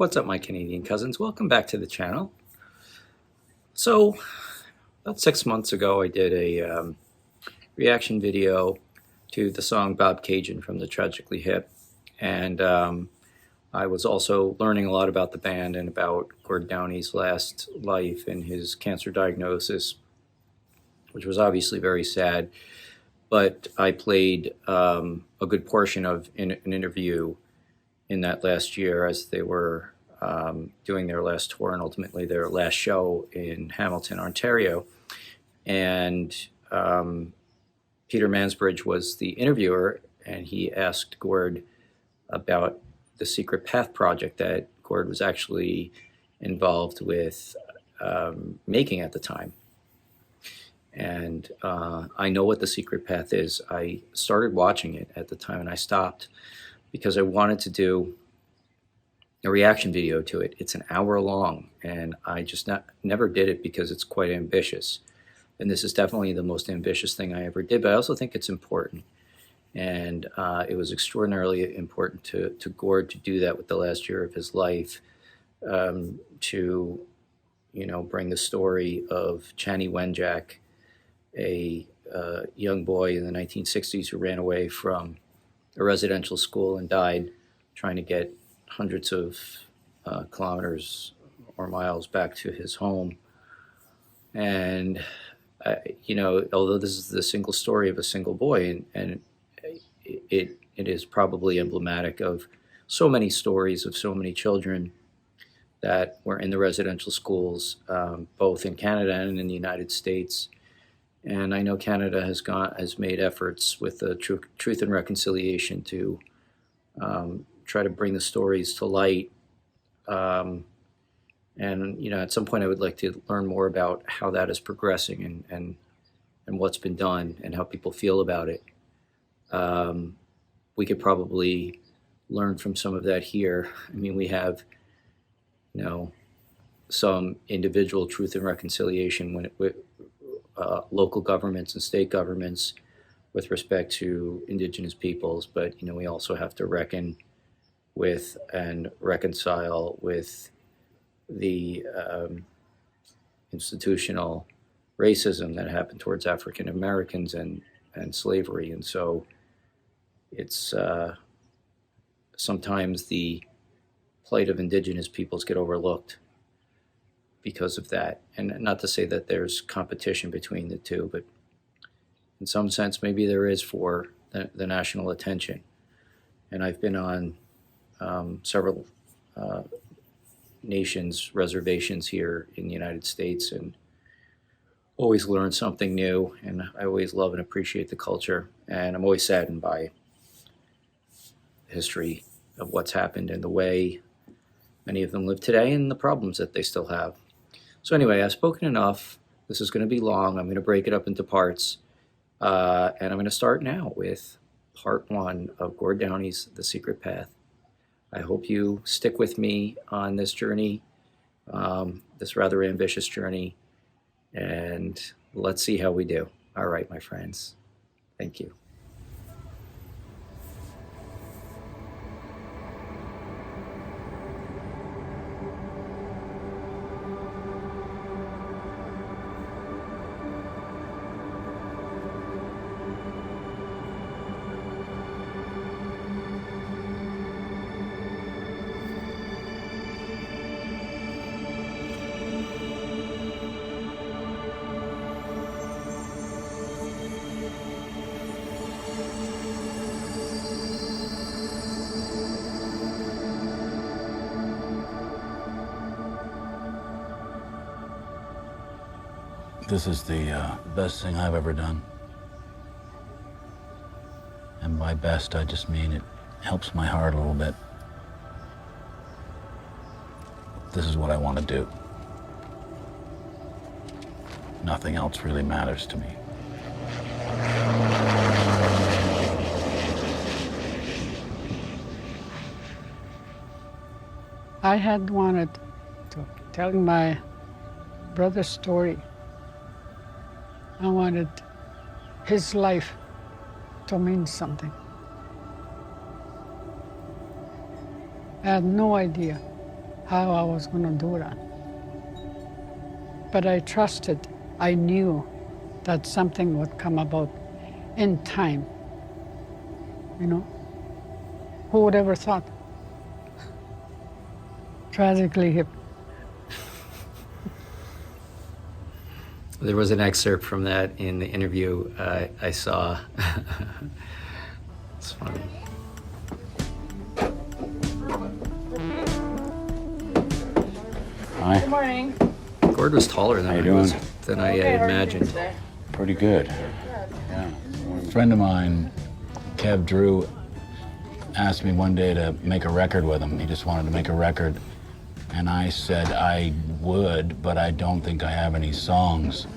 What's up, my Canadian cousins? Welcome back to the channel. So, about 6 months ago, I did a reaction video to the song Bob Cajun from the Tragically Hip. And I was also learning a lot about the band and about Gord Downie's last life and his cancer diagnosis, which was obviously very sad. But I played a good portion of an interview in that last year as they were doing their last tour and ultimately their last show in Hamilton, Ontario. And Peter Mansbridge was the interviewer, and he asked Gord about the Secret Path project that Gord was actually involved with making at the time. And I know what the Secret Path is. I started watching it at the time and I stopped because I wanted to do a reaction video to it. It's an hour long, and I just never did it because it's quite ambitious. And this is definitely the most ambitious thing I ever did, but I also think it's important. And it was extraordinarily important to Gord to do that with the last year of his life, to, bring the story of Chani Wenjack, a young boy in the 1960s who ran away from a residential school and died trying to get hundreds of kilometers or miles back to his home. And, although this is the single story of a single boy, and it is probably emblematic of so many stories of so many children that were in the residential schools, both in Canada and in the United States. And I know Canada has made efforts with the Truth and Reconciliation to try to bring the stories to light. And at some point I would like to learn more about how that is progressing and what's been done and how people feel about it. We could probably learn from some of that here. I mean, we have, some individual Truth and Reconciliation with local governments and state governments with respect to indigenous peoples, but we also have to reckon with and reconcile with the institutional racism that happened towards African Americans and slavery. And so it's sometimes the plight of indigenous peoples get overlooked because of that. And not to say that there's competition between the two, but in some sense maybe there is for the national attention. And I've been on several nations, reservations here in the United States, and always learn something new. And I always love and appreciate the culture. And I'm always saddened by the history of what's happened and the way many of them live today and the problems that they still have. So anyway, I've spoken enough. This is going to be long. I'm going to break it up into parts. And I'm going to start now with part one of Gord Downie's The Secret Path. I hope you stick with me on this journey, this rather ambitious journey, and let's see how we do. All right, my friends. Thank you. This is the best thing I've ever done. And by best, I just mean it helps my heart a little bit. This is what I want to do. Nothing else really matters to me. I had wanted to tell my brother's story. I wanted his life to mean something. I had no idea how I was going to do that. But I trusted, I knew that something would come about in time. You know, who would ever thought? Tragically hip. There was an excerpt from that in the interview I saw. It's funny. Hi. Good morning. Gord was taller than How I you doing? than I Okay, how are you imagined. today? Pretty good. Yeah. A friend of mine, Kev Drew, asked me one day to make a record with him. He just wanted to make a record. And I said I would, but I don't think I have any songs.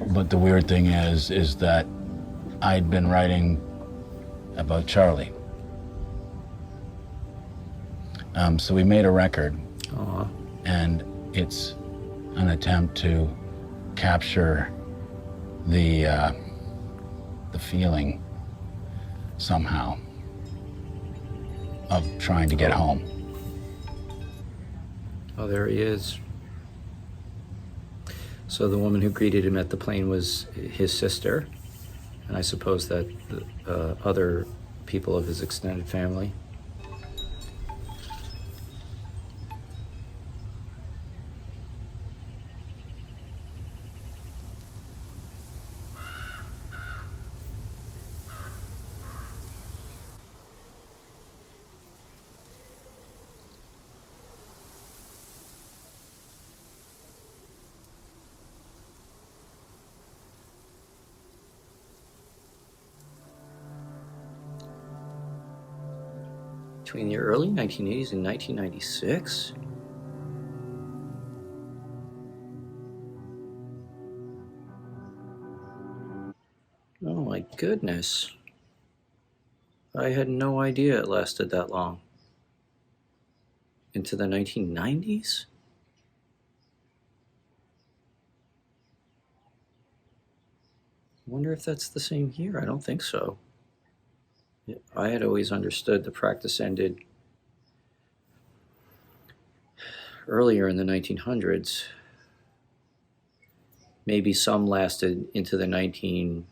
But the weird thing is that I'd been writing about Charlie. So we made a record, Aw. and it's an attempt to capture the feeling somehow of trying to get home. Oh, there he is. So the woman who greeted him at the plane was his sister, and I suppose that the other people of his extended family. Between the early 1980s and 1996? Oh my goodness. I had no idea it lasted that long. Into the 1990s? I wonder if that's the same year. I don't think so. I had always understood the practice ended earlier in the 1900s. Maybe some lasted into the 1950s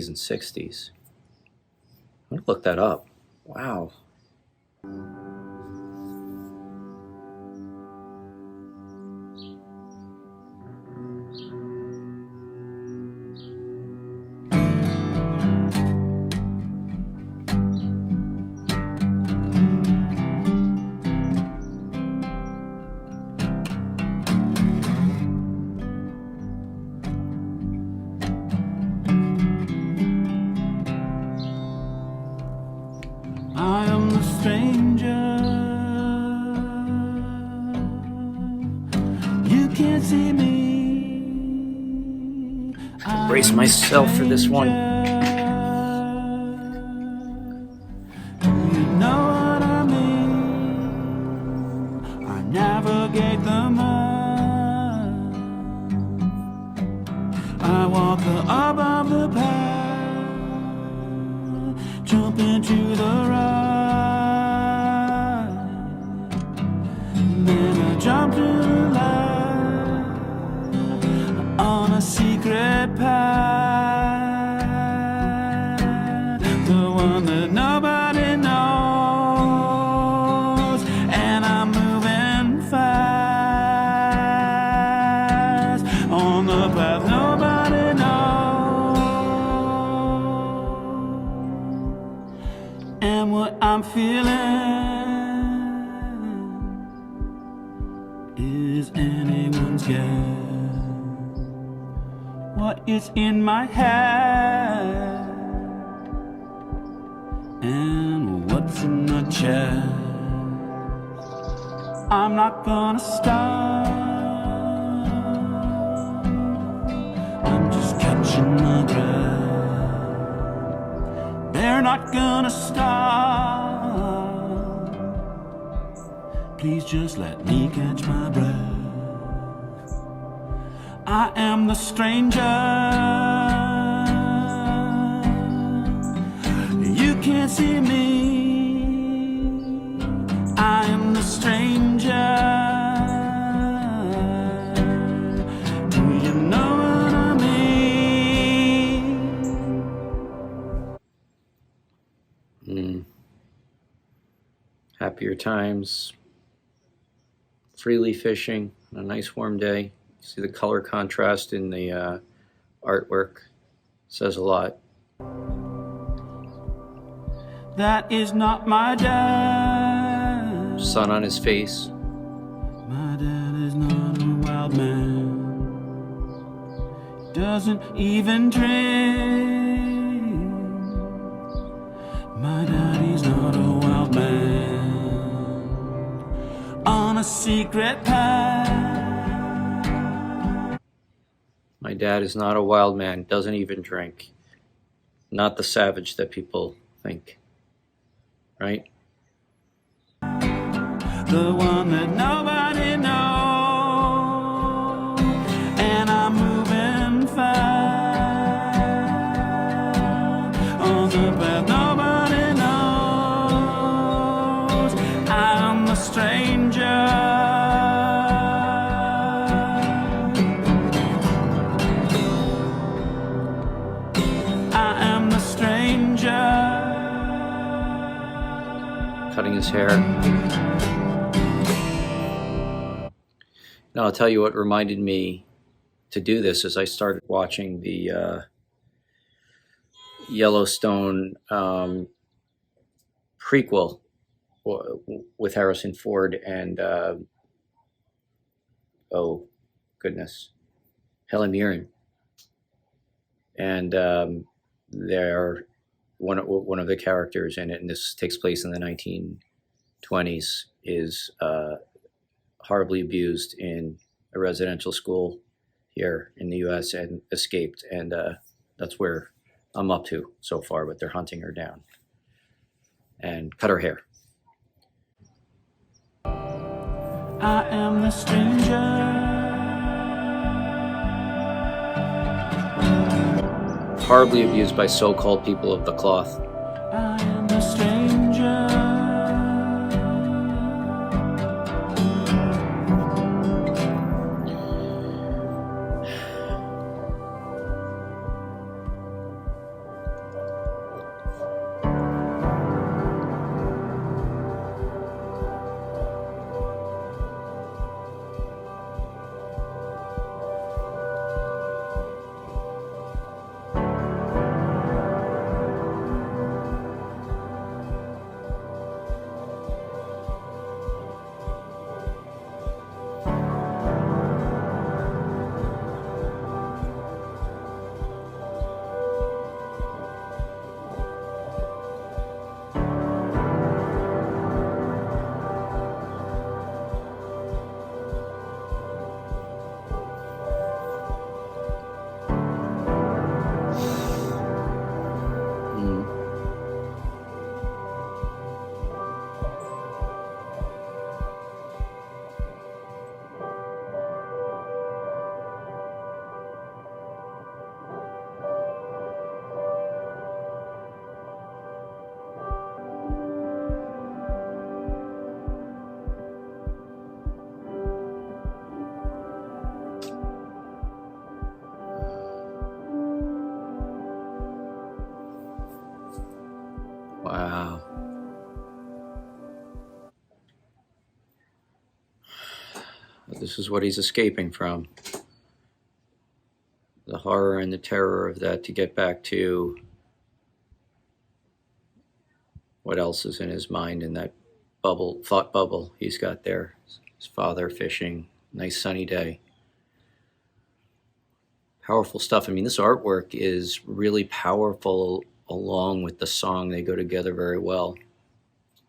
and 60s. I'm gonna look that up. Wow. I am the stranger. You can't see me. Brace myself for this one. You know what I mean? I navigate the mud. I walk above the path, jump into the right. Then I jump to the left on a secret path, the one that nobody knows, and I'm moving fast on the path nobody knows. And what I'm feeling is anyone's guess. What is in my head and what's in the chest. I'm not gonna stop. I'm just catching my breath. They're not gonna stop. Please just let me catch my breath. I am the stranger. You can't see me. happier times, freely fishing on a nice warm day. See the color contrast in the artwork. Says a lot. That is not my dad. Sun on his face. My dad is not a wild man. Doesn't even drink. My daddy's not a wild man. On a secret path. My dad is not a wild man, doesn't even drink. Not the savage that people think. Right? The one that nobody knows. And I'm moving fast on the path nobody knows. I'm the stranger. Cutting his hair. Now, I'll tell you what reminded me to do this is I started watching the Yellowstone prequel with Harrison Ford and oh goodness, Helen Mirren, and they're one of the characters in it, and this takes place in the 1920s, is horribly abused in a residential school here in the U.S. and escaped, and that's where I'm up to so far. But they're hunting her down and cut her hair. I am the stranger. Horribly abused by so-called people of the cloth. I am the stranger. Wow. This is what he's escaping from. The horror and the terror of that, to get back to what else is in his mind in that thought bubble he's got there. His father fishing, nice sunny day. Powerful stuff. I mean, this artwork is really powerful along with the song. They go together very well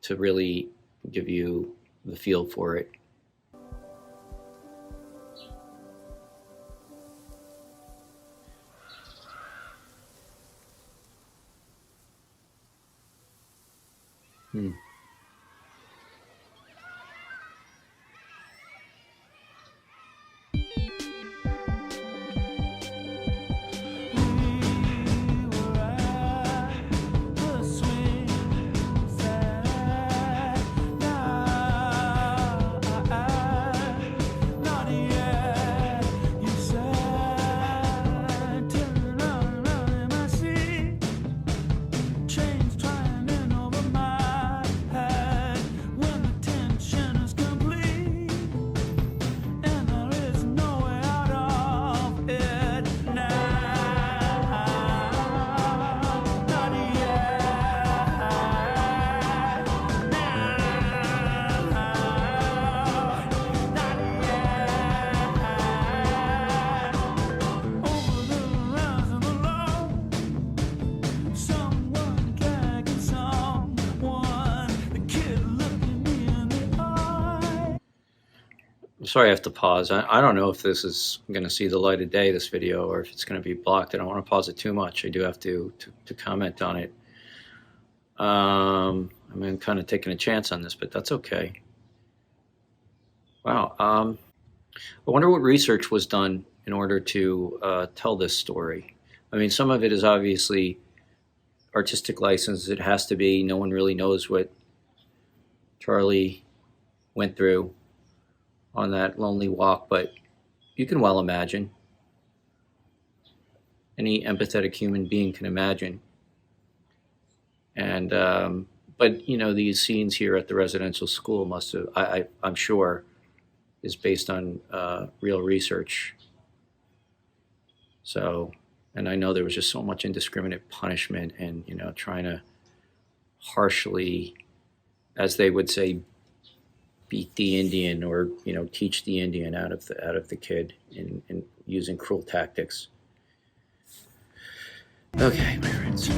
to really give you the feel for it. sorry I have to pause. I don't know if this is going to see the light of day, this video, or if it's going to be blocked. I don't want to pause it too much. I do have to comment on it. I'm kind of taking a chance on this, but that's okay. Wow. I wonder what research was done in order to tell this story. I mean, some of it is obviously artistic license. It has to be. No one really knows what Charlie went through on that lonely walk, but you can well imagine. Any empathetic human being can imagine. And but you know, these scenes here at the residential school must have, I'm sure, is based on real research. So, and I know there was just so much indiscriminate punishment and, you know, trying to harshly, as they would say, beat the Indian, or, you know, teach the Indian out of the kid in using cruel tactics. Okay, my friends.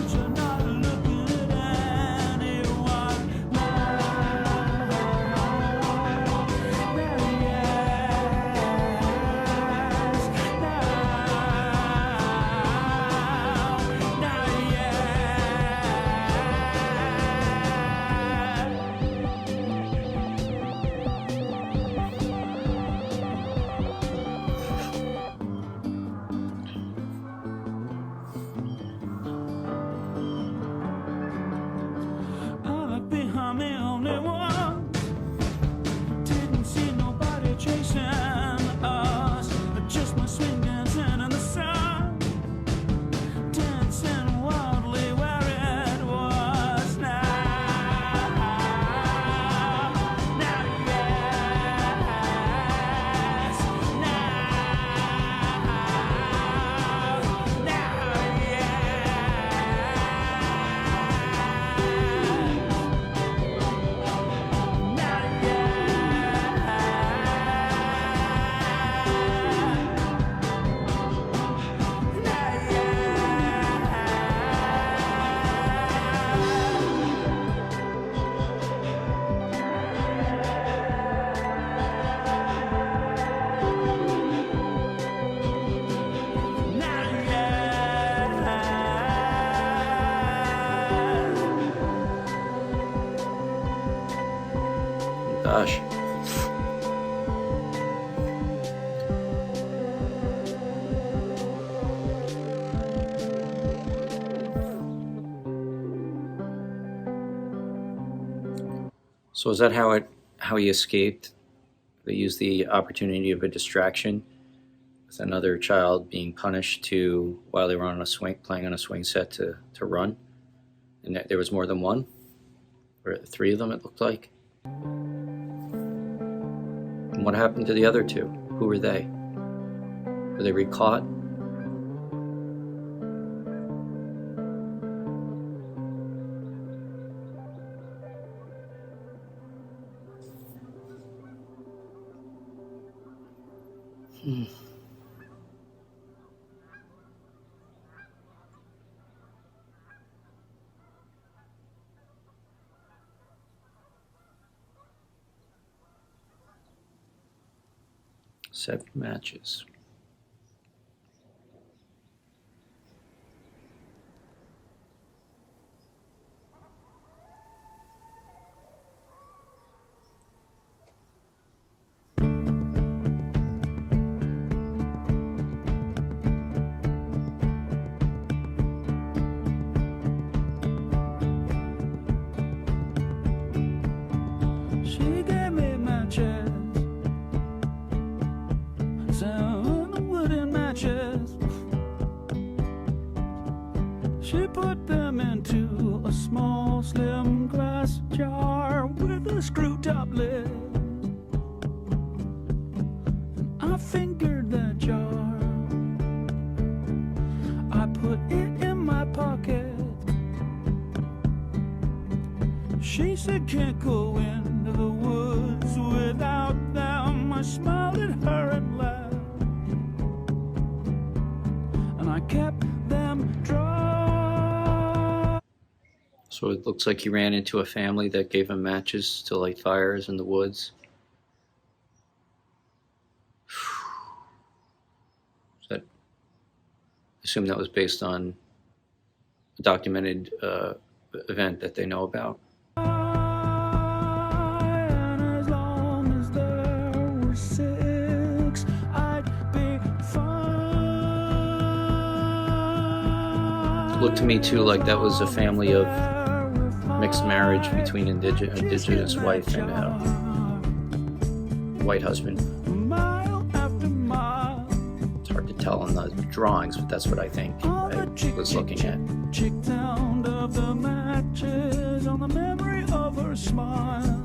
Gosh. So is that how he escaped? They used the opportunity of a distraction with another child being punished while they were on playing on a swing set to run, and there was more than one, or three of them it looked like. And what happened to the other two? Who were they? Were they recaught? Seven matches. She gave me matches, 7 wooden matches. She put them into a small, slim glass jar with a screw-top lid. And I fingered that jar. I put it in my pocket. She said, can't go into the woods without them. I smiled at her and laughed, and I kept them dry. So it looks like he ran into a family that gave him matches to light fires in the woods. assume that was based on a documented event that they know about. And as long as there were six, I'd be fine. Looked to me too like that was a family of mixed marriage between indigenous wife and white husband. Mile after mile, It's hard to tell on the drawings, but that's what I think I was looking at. chick down of the matches on the memory of her smile.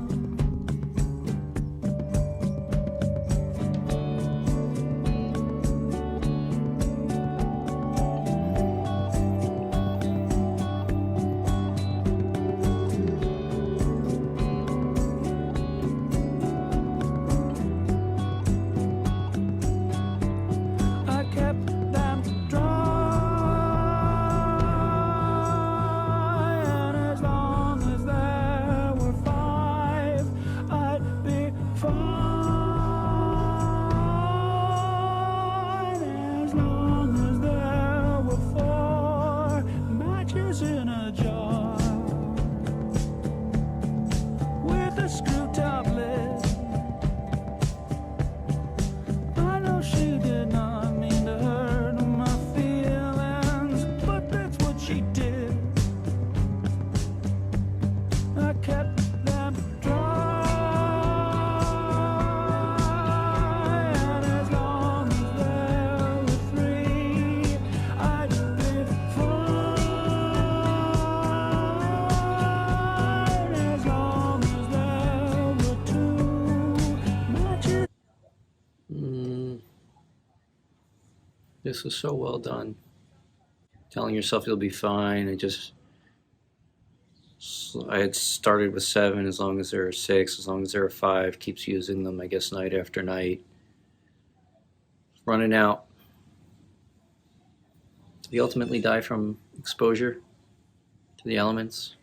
I kept them dry, and as long as there were five, I'd be fine. As long as there were four matches in a jar with a screw top lid. I know she did not mean to hurt my feelings, but that's what she did. I kept them dry, and as long as there were three, I'd be fine. As long as there were two matches. This is so well done. Telling yourself you'll be fine. I had started with 7, as long as there are 6, as long as there are 5, keeps using them, I guess, night after night. Running out. Did he ultimately die from exposure to the elements?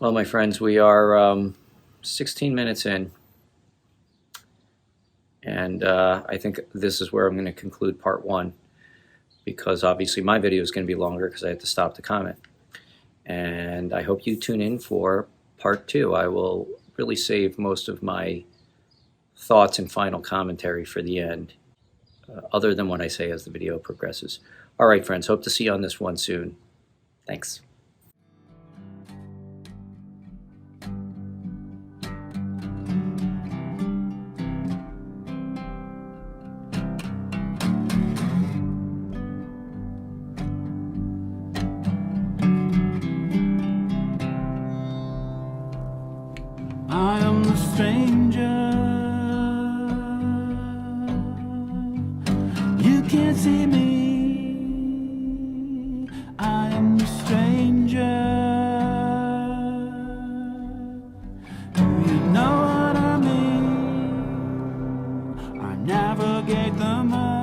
Well, my friends, we are 16 minutes in, and I think this is where I'm going to conclude part 1, because obviously my video is going to be longer because I have to stop the comment. And I hope you tune in for part 2. I will really save most of my thoughts and final commentary for the end, other than what I say as the video progresses. All right, friends, hope to see you on this one soon. Thanks. I am the stranger. You can't see me. I am the stranger. Do you know what I mean? I navigate the mud.